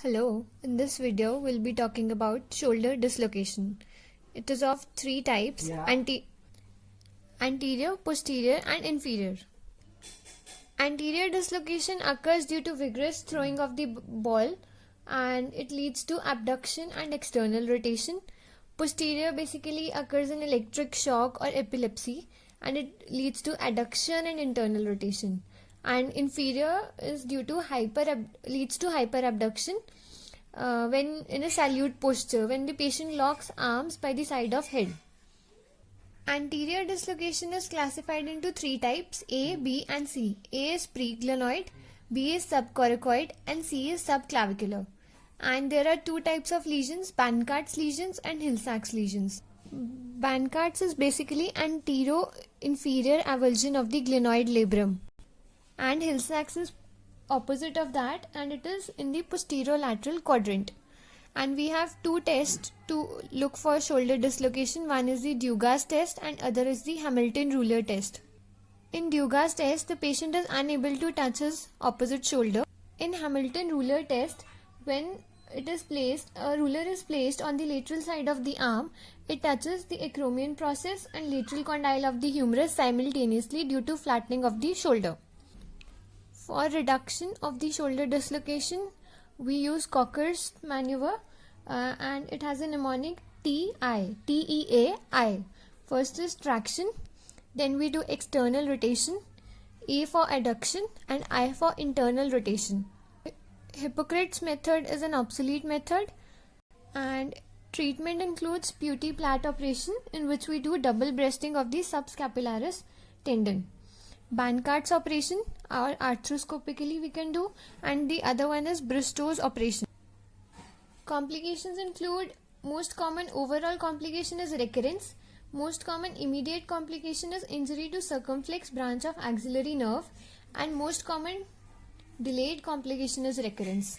Hello, in this video we'll be talking about shoulder dislocation. It is of three types: anterior, posterior and inferior. Anterior dislocation occurs due to vigorous throwing of the ball and it leads to abduction and external rotation. Posterior basically occurs in electric shock or epilepsy and it leads to adduction and internal rotation. And inferior is due to leads to hyperabduction when in a salute posture, when the patient locks arms by the side of head. Anterior dislocation is classified into three types: A, B and C. A is preglenoid, B is subcoracoid and C is subclavicular. And there are two types of lesions: Bankart's lesions and Hill-Sachs lesions. Bankart's is basically antero-inferior avulsion of the glenoid labrum, and Hill-Sachs is opposite of that and it is in the posterolateral quadrant. And we have two tests to look for shoulder dislocation. One is the Dugas test and other is the Hamilton ruler test. In Dugas test, the patient is unable to touch his opposite shoulder. In Hamilton ruler test, when a ruler is placed on the lateral side of the arm, it touches the acromion process and lateral condyle of the humerus simultaneously due to flattening of the shoulder. For reduction of the shoulder dislocation, we use Cocker's maneuver and it has a mnemonic TEAI. First is traction, then we do external rotation, E for adduction and I for internal rotation. Hippocrates method is an obsolete method and treatment includes Putti Platt operation, in which we do double breasting of the subscapularis tendon. Bankart's operation, or arthroscopically we can do, and the other one is Bristow's operation. Complications include: most common overall complication is recurrence, most common immediate complication is injury to circumflex branch of axillary nerve, and most common delayed complication is recurrence.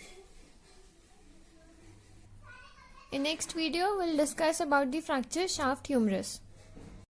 In next video we'll discuss about the fracture shaft humerus.